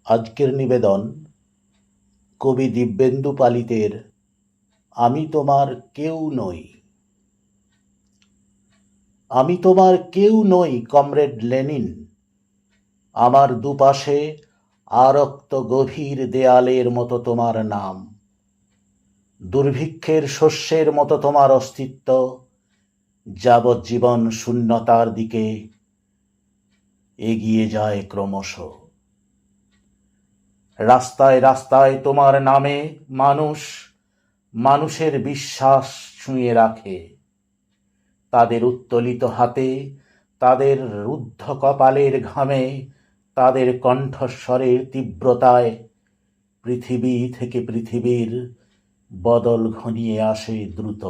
আজকের নিবেদন কবি দিব্যেন্দু পালিতের আমি তোমার কেউ নই। আমি তোমার কেউ নই কমরেড লেনিন। আমার দুপাশে আরক্ত গভীর দেয়ালের মতো তোমার নাম। দুর্ভিক্ষের শস্যের মতো তোমার অস্তিত্ব যাবজ্জীবন শূন্যতার দিকে এগিয়ে যায় ক্রমশ। রাস্তায় রাস্তায় তোমার নামে মানুষের বিশ্বাস ছুঁয়ে রাখে। তাদের উত্তোলিত হাতে, তাদের রুদ্ধ কপালের ঘামে, তাদের কণ্ঠস্বরের তীব্রতায় পৃথিবী থেকে পৃথিবীর বদল ঘনিয়ে আসে দ্রুত।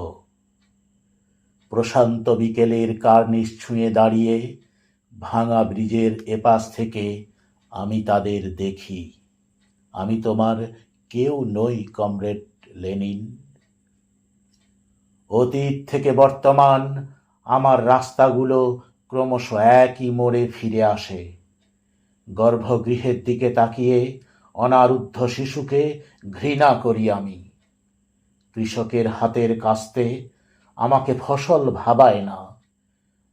প্রশান্ত বিকেলের কার্নিশ ছুঁয়ে দাঁড়িয়ে ভাঙা ব্রিজের এপাশ থেকে আমি তাদের দেখি। আমি তোমার কেউ নই কমরেড লেনিন। অতীত থেকে বর্তমান আমার রাস্তাগুলো ক্রমশ একই মোড়ে ফিরে আসে। গর্ভগৃহের দিকে তাকিয়ে অনারুদ্ধ শিশুকে ঘৃণা করি আমি। কৃষকের হাতের কাস্তে আমাকে ফসল ভাবায় না।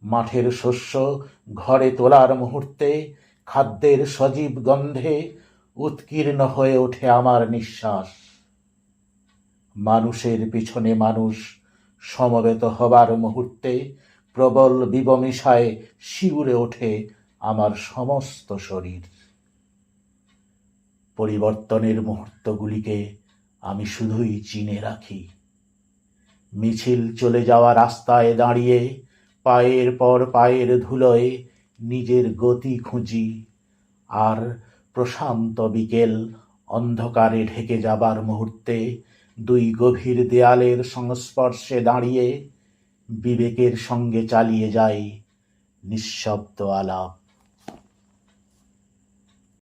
মাঠের শস্য ঘরে তোলার মুহূর্তে খাদ্যের সজীব গন্ধে উৎকীর্ণ হয়ে ওঠে আমার নিঃশ্বাস। মানুষের পিছনে মানুষ সমবেত হবার মুহূর্তে প্রবল বিবমিষায় শিউরে ওঠে আমার সমস্ত শরীর। পরিবর্তনের মুহূর্তগুলিকে আমি শুধুই চিনে রাখি। মিছিল চলে যাওয়া রাস্তায় দাঁড়িয়ে পায়ের পর পায়ের ধুলোয় নিজের গতি খুঁজি। আর প্রশান্ত বিকেল অন্ধকারে ঢেকে যাবার মুহূর্তে দুই গভীর দেয়ালের সংস্পর্শে দাঁড়িয়ে বিবেকের সঙ্গে চালিয়ে যাই নিঃশব্দ আলাপ।